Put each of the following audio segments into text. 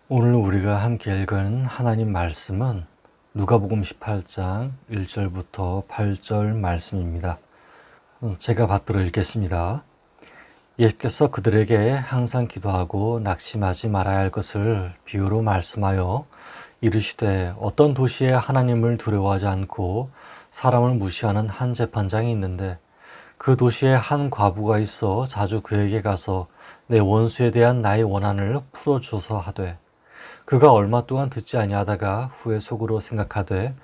오늘 우리가 함께 읽은 하나님 말씀은 누가복음 18장 1절부터 8절 말씀입니다. 제가 받들어 읽겠습니다. 예수께서 그들에게 항상 기도하고 낙심하지 말아야 할 것을 비유로 말씀하여 이르시되 어떤 도시에 하나님을 두려워하지 않고 사람을 무시하는 한 재판장이 있는데 그 도시에 한 과부가 있어 자주 그에게 가서 내 원수에 대한 나의 원한을 풀어주소서 하되 그가 얼마 동안 듣지 아니하다가 후에 속으로 생각하되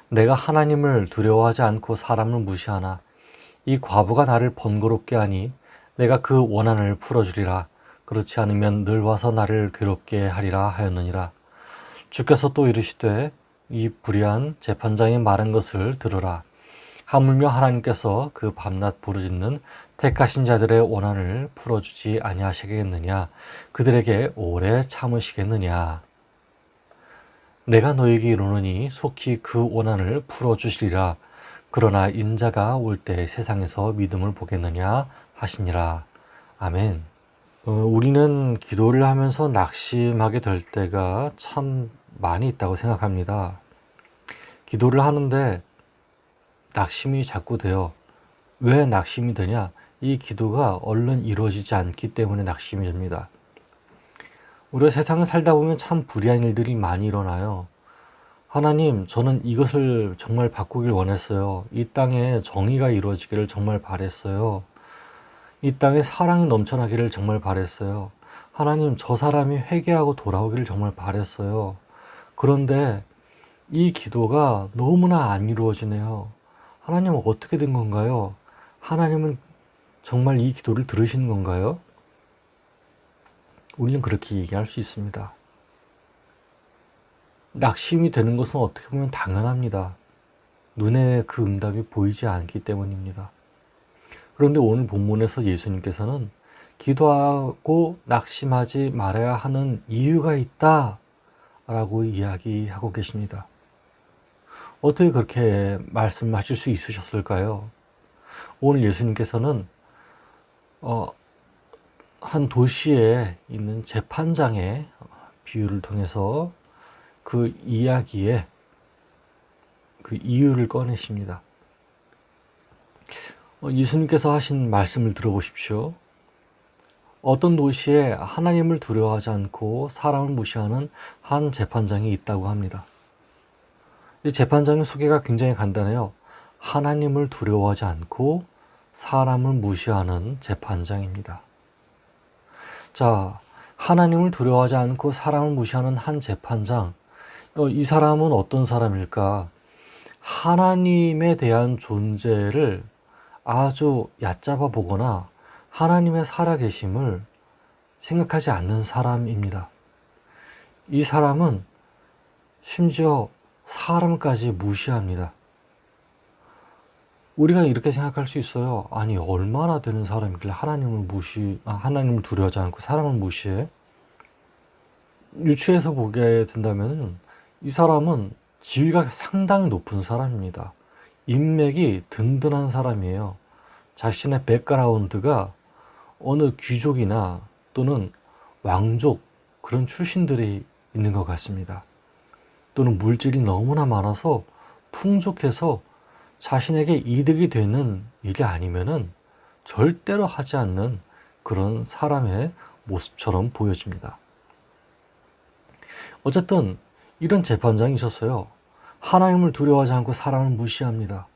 내가 하나님을 두려워하지 않고 사람을 무시하나 이 과부가 나를 번거롭게 하니 내가 그 원한을 풀어주리라. 그렇지 않으면 늘 와서 나를 괴롭게 하리라 하였느니라. 주께서 또 이르시되 이 불의한 재판장이 말한 것을 들으라. 하물며 하나님께서 그 밤낮 부르짖는 택하신 자들의 원한을 풀어주지 아니하시겠느냐. 그들에게 오래 참으시겠느냐. 내가 너에게 이르노니 속히 그 원한을 풀어주시리라. 그러나 인자가 올 때 세상에서 믿음을 보겠느냐 하시니라. 아멘. 우리는 기도를 하면서 낙심하게 될 때가 참 많이 있다고 생각합니다. 기도를 하는데 낙심이 자꾸 돼요. 왜 낙심이 되냐? 이 기도가 얼른 이루어지지 않기 때문에 낙심이 됩니다. 우리가 세상을 살다 보면 참 불의한 일들이 많이 일어나요. 하나님, 저는 이것을 정말 바꾸길 원했어요. 이 땅에 정의가 이루어지기를 정말 바랬어요. 이 땅에 사랑이 넘쳐나기를 정말 바랬어요. 하나님, 저 사람이 회개하고 돌아오기를 정말 바랬어요. 그런데 이 기도가 너무나 안 이루어지네요. 하나님은 어떻게 된 건가요? 하나님은 정말 이 기도를 들으시는 건가요? 우리는 그렇게 얘기할 수 있습니다. 낙심이 되는 것은 어떻게 보면 당연합니다. 눈에 그 응답이 보이지 않기 때문입니다. 그런데 오늘 본문에서 예수님께서는 기도하고 낙심하지 말아야 하는 이유가 있다 라고 이야기하고 계십니다. 어떻게 그렇게 말씀하실 수 있으셨을까요? 오늘 예수님께서는 한 도시에 있는 재판장의 비유를 통해서 그 이야기에 그 이유를 꺼내십니다. 예수님께서 하신 말씀을 들어보십시오. 어떤 도시에 하나님을 두려워하지 않고 사람을 무시하는 한 재판장이 있다고 합니다. 이 재판장의 소개가 굉장히 간단해요. 하나님을 두려워하지 않고 사람을 무시하는 재판장입니다. 자, 하나님을 두려워하지 않고 사람을 무시하는 한 재판장. 이 사람은 어떤 사람일까? 하나님에 대한 존재를 아주 얕잡아 보거나 하나님의 살아계심을 생각하지 않는 사람입니다. 이 사람은 심지어 사람까지 무시합니다. 우리가 이렇게 생각할 수 있어요. 아니, 얼마나 되는 사람이길래 하나님을 두려워하지 않고 사람을 무시해? 유추해서 보게 된다면 이 사람은 지위가 상당히 높은 사람입니다. 인맥이 든든한 사람이에요. 자신의 백그라운드가 어느 귀족이나 또는 왕족 그런 출신들이 있는 것 같습니다. 또는 물질이 너무나 많아서 풍족해서 자신에게 이득이 되는 일이 아니면은 절대로 하지 않는 그런 사람의 모습처럼 보여집니다. 어쨌든 이런 재판장이 있었어요. 하나님을 두려워하지 않고 사람을 무시합니다.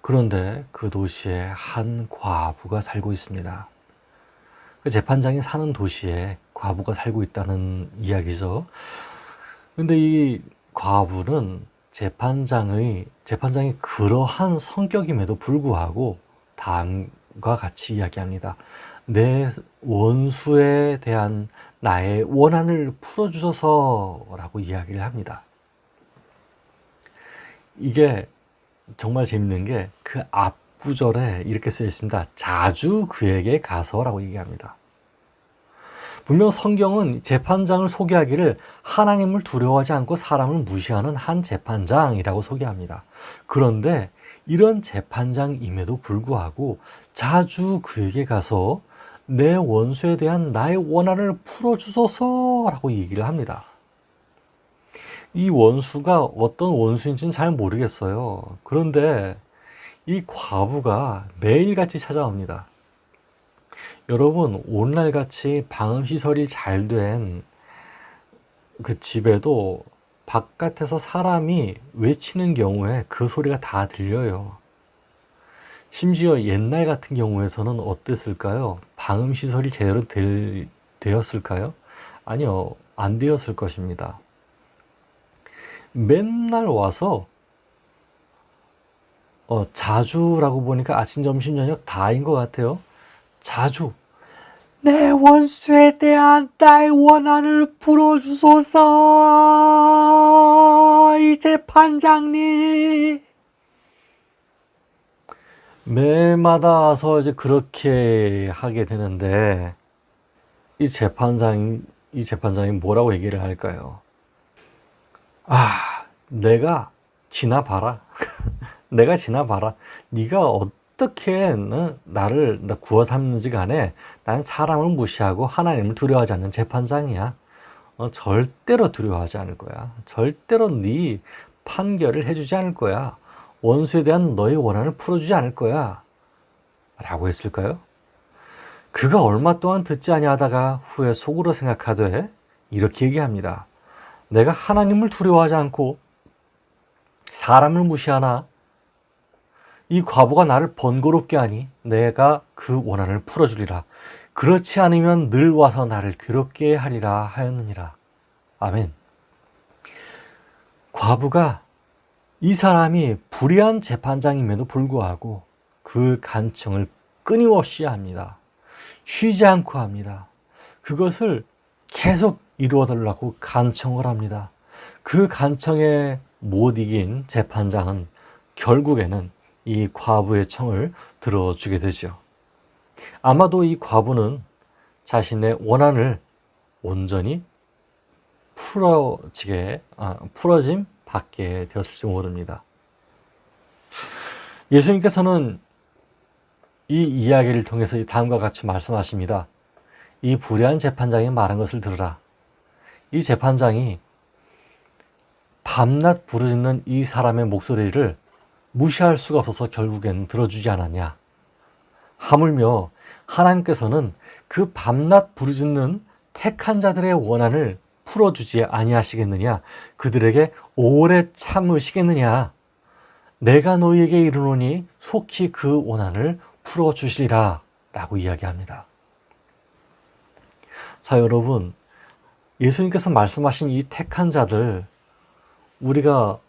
그런데 그 도시에 한 과부가 살고 있습니다. 그 재판장이 사는 도시에 과부가 살고 있다는 이야기죠. 근데 이 과부는 재판장이 그러한 성격임에도 불구하고 다음과 같이 이야기합니다. 내 원수에 대한 나의 원한을 풀어주소서라고 이야기를 합니다. 이게 정말 재밌는 게 그 앞구절에 이렇게 쓰여 있습니다. 자주 그에게 가서라고 얘기합니다. 분명 성경은 재판장을 소개하기를 하나님을 두려워하지 않고 사람을 무시하는 한 재판장이라고 소개합니다. 그런데 이런 재판장임에도 불구하고 자주 그에게 가서 내 원수에 대한 나의 원한을 풀어주소서라고 얘기를 합니다. 이 원수가 어떤 원수인지는 잘 모르겠어요. 그런데 이 과부가 매일같이 찾아옵니다. 여러분, 오늘날같이 방음시설이 잘 된 그 집에도 바깥에서 사람이 외치는 경우에 그 소리가 다 들려요. 심지어 옛날 같은 경우에서는 어땠을까요? 방음시설이 제대로 되었을까요? 아니요, 안 되었을 것입니다. 맨날 와서 자주라고 보니까 아침, 점심, 저녁 다인 것 같아요. 자주 내 원수에 대한 나의 원한을 풀어주소서, 이 재판장님. 매일마다 와서 이제 그렇게 하게 되는데, 이 재판장이 뭐라고 얘기를 할까요? 내가 지나봐라. 내가 지나봐라. 네가 어떻게 나를 구워 삼는지 간에 나는 사람을 무시하고 하나님을 두려워하지 않는 재판장이야. 절대로 두려워하지 않을 거야. 절대로 네 판결을 해주지 않을 거야. 원수에 대한 너의 원한을 풀어주지 않을 거야. 라고 했을까요? 그가 얼마 동안 듣지 아니하다가 후에 속으로 생각하되 이렇게 얘기합니다. 내가 하나님을 두려워하지 않고 사람을 무시하나? 이 과부가 나를 번거롭게 하니 내가 그 원한을 풀어주리라. 그렇지 않으면 늘 와서 나를 괴롭게 하리라 하였느니라. 아멘. 과부가 이 사람이 불의한 재판장임에도 불구하고 그 간청을 끊임없이 합니다. 쉬지 않고 합니다. 그것을 계속 이루어달라고 간청을 합니다. 그 간청에 못 이긴 재판장은 결국에는 이 과부의 청을 들어주게 되죠. 아마도 이 과부는 자신의 원한을 온전히 풀어짐 받게 되었을지 모릅니다. 예수님께서는 이 이야기를 통해서 다음과 같이 말씀하십니다. 이 불의한 재판장이 말한 것을 들으라. 이 재판장이 밤낮 부르짖는 이 사람의 목소리를 무시할 수가 없어서 결국엔 들어주지 않았냐. 하물며 하나님께서는 그 밤낮 부르짖는 택한 자들의 원한을 풀어주지 아니하시겠느냐. 그들에게 오래 참으시겠느냐. 내가 너희에게 이르노니 속히 그 원한을 풀어주시리라 라고 이야기합니다. 자, 여러분, 예수님께서 말씀하신 이 택한 자들, 우리가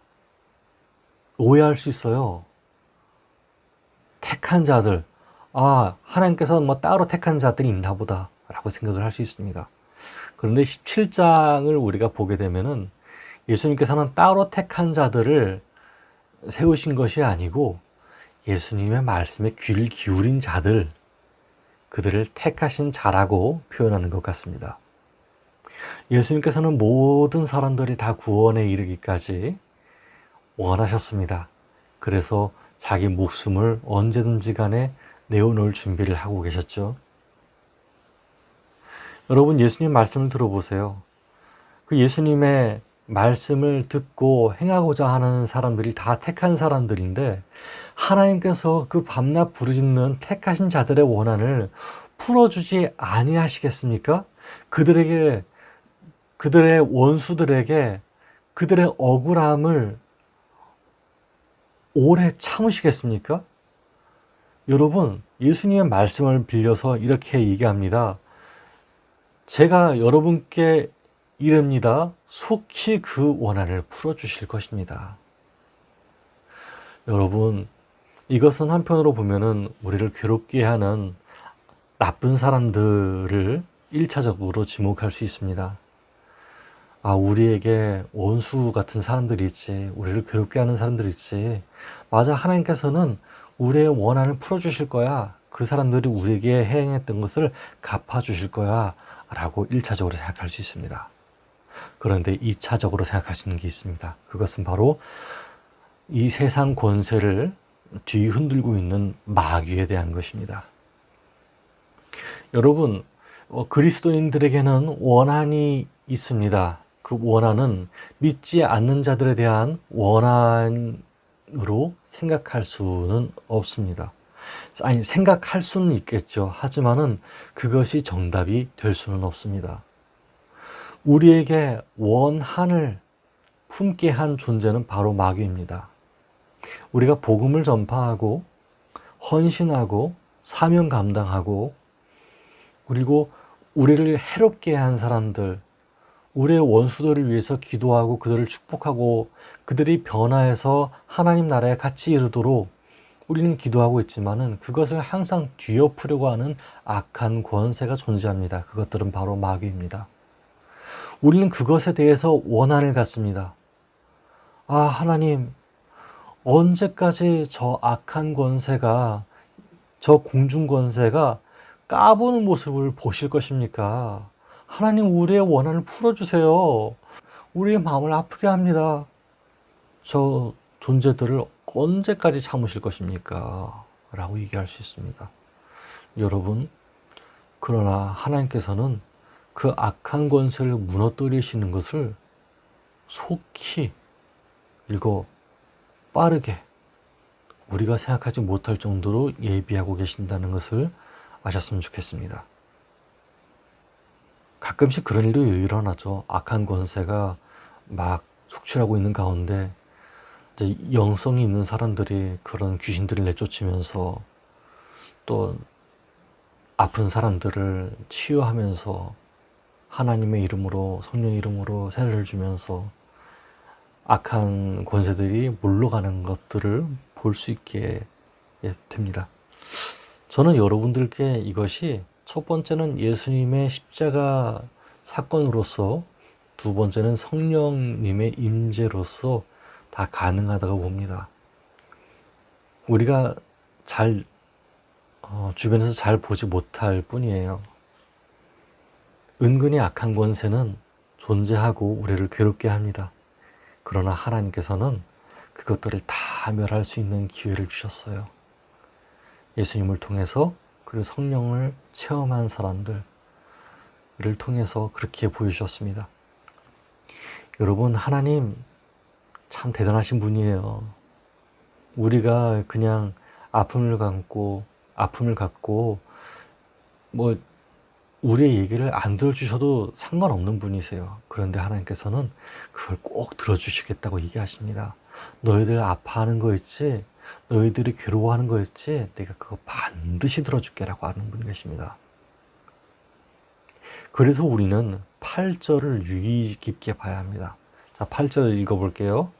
오해할 수 있어요. 택한 자들, 하나님께서 따로 택한 자들이 있나 보다 라고 생각을 할 수 있습니다. 그런데 17장을 우리가 보게 되면은 예수님께서는 따로 택한 자들을 세우신 것이 아니고 예수님의 말씀에 귀를 기울인 자들, 그들을 택하신 자라고 표현하는 것 같습니다. 예수님께서는 모든 사람들이 다 구원에 이르기까지 원하셨습니다. 그래서 자기 목숨을 언제든지 간에 내어놓을 준비를 하고 계셨죠. 여러분, 예수님 말씀을 들어보세요. 그 예수님의 말씀을 듣고 행하고자 하는 사람들이 다 택한 사람들인데 하나님께서 그 밤낮 부르짖는 택하신 자들의 원한을 풀어주지 아니하시겠습니까? 그들에게, 그들의 원수들에게 그들의 억울함을 오래 참으시겠습니까? 여러분, 예수님의 말씀을 빌려서 이렇게 얘기합니다. 제가 여러분께 이릅니다. 속히 그 원한을 풀어주실 것입니다. 여러분, 이것은 한편으로 보면은 우리를 괴롭게 하는 나쁜 사람들을 1차적으로 지목할 수 있습니다. 우리에게 원수 같은 사람들이 있지, 우리를 괴롭게 하는 사람들이 있지. 맞아, 하나님께서는 우리의 원한을 풀어주실 거야. 그 사람들이 우리에게 행했던 것을 갚아주실 거야 라고 1차적으로 생각할 수 있습니다. 그런데 2차적으로 생각할 수 있는 게 있습니다. 그것은 바로 이 세상 권세를 뒤흔들고 있는 마귀에 대한 것입니다. 여러분, 그리스도인들에게는 원한이 있습니다. 그 원한은 믿지 않는 자들에 대한 원한으로 생각할 수는 없습니다. 아니, 생각할 수는 있겠죠. 하지만은 그것이 정답이 될 수는 없습니다. 우리에게 원한을 품게 한 존재는 바로 마귀입니다. 우리가 복음을 전파하고 헌신하고 사명 감당하고 그리고 우리를 해롭게 한 사람들, 우리의 원수들을 위해서 기도하고 그들을 축복하고 그들이 변화해서 하나님 나라에 같이 이르도록 우리는 기도하고 있지만은 그것을 항상 뒤엎으려고 하는 악한 권세가 존재합니다. 그것들은 바로 마귀입니다. 우리는 그것에 대해서 원한을 갖습니다. 아, 하나님, 언제까지 저 악한 권세가, 저 공중 권세가 까부는 모습을 보실 것입니까? 하나님, 우리의 원한을 풀어주세요. 우리의 마음을 아프게 합니다. 저 존재들을 언제까지 참으실 것입니까? 라고 얘기할 수 있습니다. 여러분, 그러나 하나님께서는 그 악한 권세를 무너뜨리시는 것을 속히, 그리고 빠르게 우리가 생각하지 못할 정도로 예비하고 계신다는 것을 아셨으면 좋겠습니다. 가끔씩 그런 일도 일어나죠. 악한 권세가 막 속출하고 있는 가운데 이제 영성이 있는 사람들이 그런 귀신들을 내쫓으면서 또 아픈 사람들을 치유하면서 하나님의 이름으로, 성령의 이름으로 세례를 주면서 악한 권세들이 물러가는 것들을 볼 수 있게 됩니다. 저는 여러분들께 이것이 첫 번째는 예수님의 십자가 사건으로서, 두 번째는 성령님의 임재로서 다 가능하다고 봅니다. 우리가 주변에서 잘 보지 못할 뿐이에요. 은근히 악한 권세는 존재하고 우리를 괴롭게 합니다. 그러나 하나님께서는 그것들을 다 멸할 수 있는 기회를 주셨어요. 예수님을 통해서, 그리고 성령을 체험한 사람들을 통해서 그렇게 보여주셨습니다. 여러분, 하나님 참 대단하신 분이에요. 우리가 그냥 아픔을 갖고 우리의 얘기를 안 들어주셔도 상관없는 분이세요. 그런데 하나님께서는 그걸 꼭 들어주시겠다고 얘기하십니다. 너희들 아파하는 거 있지? 너희들이 괴로워하는 거 있지? 내가 그거 반드시 들어줄게라고 하는 분이 계십니다. 그래서 우리는 8절을 유의 깊게 봐야 합니다. 자, 8절 읽어볼게요.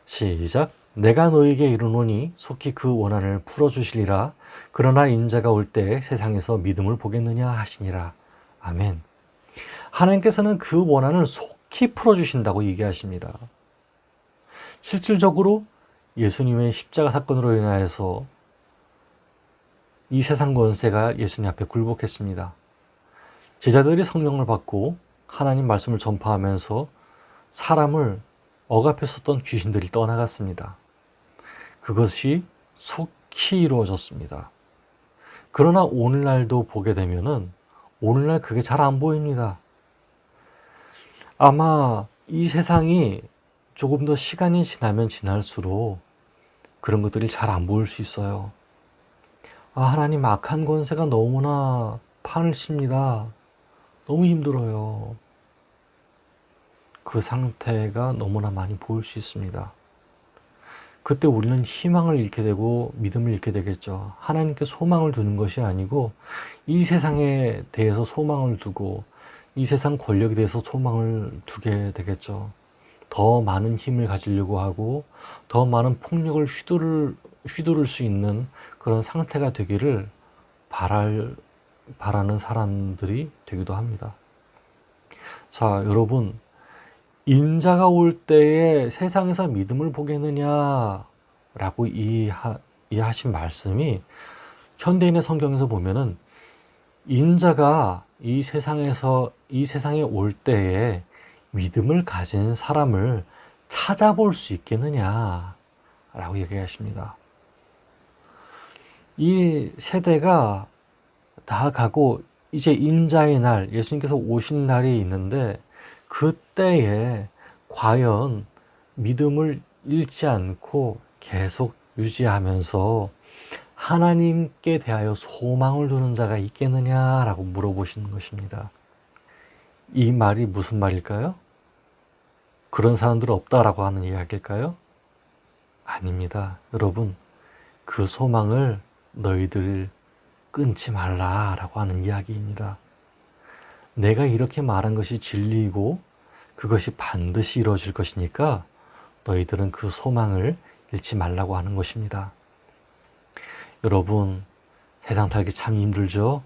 시작. 내가 너에게 이르노니 속히 그 원한을 풀어주시리라. 그러나 인자가 올 때 세상에서 믿음을 보겠느냐 하시니라. 아멘. 하나님께서는 그 원한을 속히 풀어주신다고 얘기하십니다. 실질적으로 예수님의 십자가 사건으로 인하여서 이 세상 권세가 예수님 앞에 굴복했습니다. 제자들이 성령을 받고 하나님 말씀을 전파하면서 사람을 억압했었던 귀신들이 떠나갔습니다. 그것이 속히 이루어졌습니다. 그러나 오늘날도 보게 되면은 오늘날 그게 잘 안 보입니다. 아마 이 세상이 조금 더 시간이 지나면 지날수록 그런 것들이 잘 안 보일 수 있어요. 아, 하나님, 악한 권세가 너무나 판을 칩니다. 너무 힘들어요. 그 상태가 너무나 많이 보일 수 있습니다. 그때 우리는 희망을 잃게 되고 믿음을 잃게 되겠죠. 하나님께 소망을 두는 것이 아니고 이 세상에 대해서 소망을 두고 이 세상 권력에 대해서 소망을 두게 되겠죠. 더 많은 힘을 가지려고 하고 더 많은 폭력을 휘두를 수 있는 그런 상태가 되기를 바라는 사람들이 되기도 합니다. 자, 여러분, 인자가 올 때에 세상에서 믿음을 보겠느냐라고 이해하신 말씀이 현대인의 성경에서 보면은 인자가 이 세상에 올 때에 믿음을 가진 사람을 찾아볼 수 있겠느냐라고 얘기하십니다. 이 세대가 다 가고 이제 인자의 날, 예수님께서 오신 날이 있는데 그때에 과연 믿음을 잃지 않고 계속 유지하면서 하나님께 대하여 소망을 두는 자가 있겠느냐라고 물어보시는 것입니다. 이 말이 무슨 말일까요? 그런 사람들 없다라고 하는 이야기일까요? 아닙니다. 여러분, 그 소망을 너희들 끊지 말라라고 하는 이야기입니다. 내가 이렇게 말한 것이 진리이고 그것이 반드시 이루어질 것이니까 너희들은 그 소망을 잃지 말라고 하는 것입니다. 여러분, 세상 살기 참 힘들죠?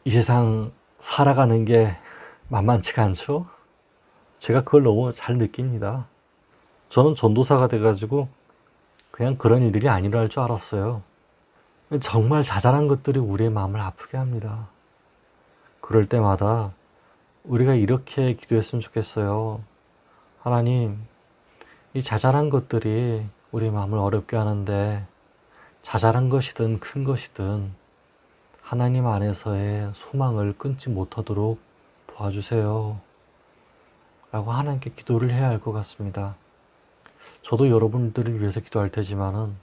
이 세상 살아가는 게 만만치가 않죠? 제가 그걸 너무 잘 느낍니다. 저는 전도사가 돼가지고 그냥 그런 일들이 안 일어날 줄 알았어요. 정말 자잘한 것들이 우리의 마음을 아프게 합니다. 그럴 때마다 우리가 이렇게 기도했으면 좋겠어요. 하나님, 이 자잘한 것들이 우리 마음을 어렵게 하는데 자잘한 것이든 큰 것이든 하나님 안에서의 소망을 끊지 못하도록 도와주세요. 라고 하나님께 기도를 해야 할 것 같습니다. 저도 여러분들을 위해서 기도할 테지만은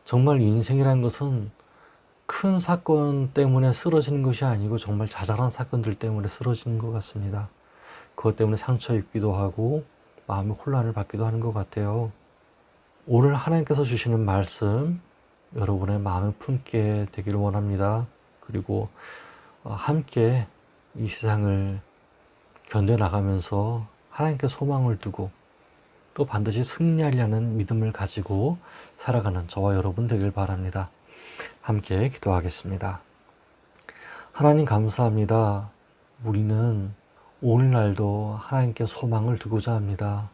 정말 인생이라는 것은 큰 사건 때문에 쓰러지는 것이 아니고 정말 자잘한 사건들 때문에 쓰러지는 것 같습니다. 그것 때문에 상처 입기도 하고 마음의 혼란을 받기도 하는 것 같아요. 오늘 하나님께서 주시는 말씀 여러분의 마음에 품게 되기를 원합니다. 그리고 함께 이 세상을 견뎌나가면서 하나님께 소망을 두고 또 반드시 승리하려는 믿음을 가지고 살아가는 저와 여러분 되길 바랍니다. 함께 기도하겠습니다. 하나님 감사합니다. 우리는 오늘날도 하나님께 소망을 두고자 합니다.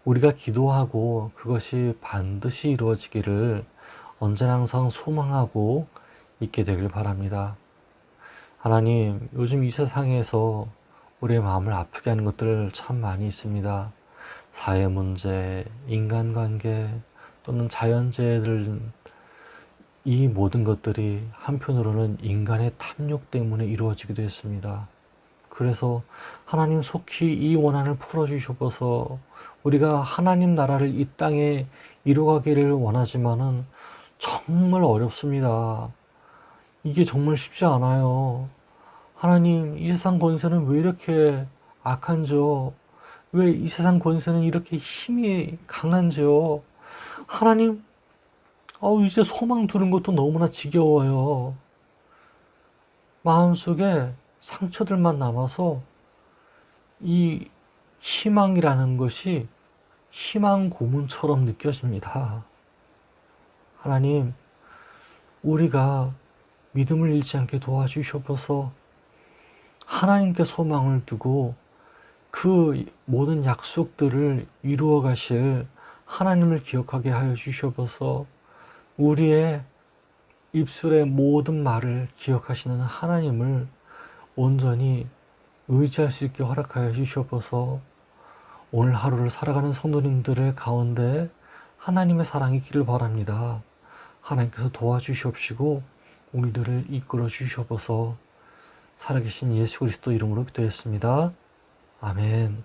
우리가 기도하고 그것이 반드시 이루어지기를 언제나 항상 소망하고 있게 되길 바랍니다. 하나님, 요즘 이 세상에서 우리의 마음을 아프게 하는 것들 참 많이 있습니다. 사회 문제, 인간관계 또는 자연재해들, 이 모든 것들이 한편으로는 인간의 탐욕 때문에 이루어지기도 했습니다. 그래서 하나님 속히 이 원한을 풀어주셔서 우리가 하나님 나라를 이 땅에 이루어가기를 원하지만은 정말 어렵습니다. 이게 정말 쉽지 않아요. 하나님, 이 세상 권세는 왜 이렇게 악한지요? 왜 이 세상 권세는 이렇게 힘이 강한지요? 하나님, 이제 소망 두는 것도 너무나 지겨워요. 마음속에 상처들만 남아서 이 희망이라는 것이 희망 고문처럼 느껴집니다. 하나님, 우리가 믿음을 잃지 않게 도와주셔서 하나님께 소망을 두고 그 모든 약속들을 이루어 가실 하나님을 기억하게 하여 주셔서 우리의 입술의 모든 말을 기억하시는 하나님을 온전히 의지할 수 있게 허락하여 주셔서 오늘 하루를 살아가는 성도님들의 가운데 하나님의 사랑이 있기를 바랍니다. 하나님께서 도와주시옵시고 우리들을 이끌어 주시옵소서. 살아계신 예수 그리스도 이름으로 기도했습니다. 아멘.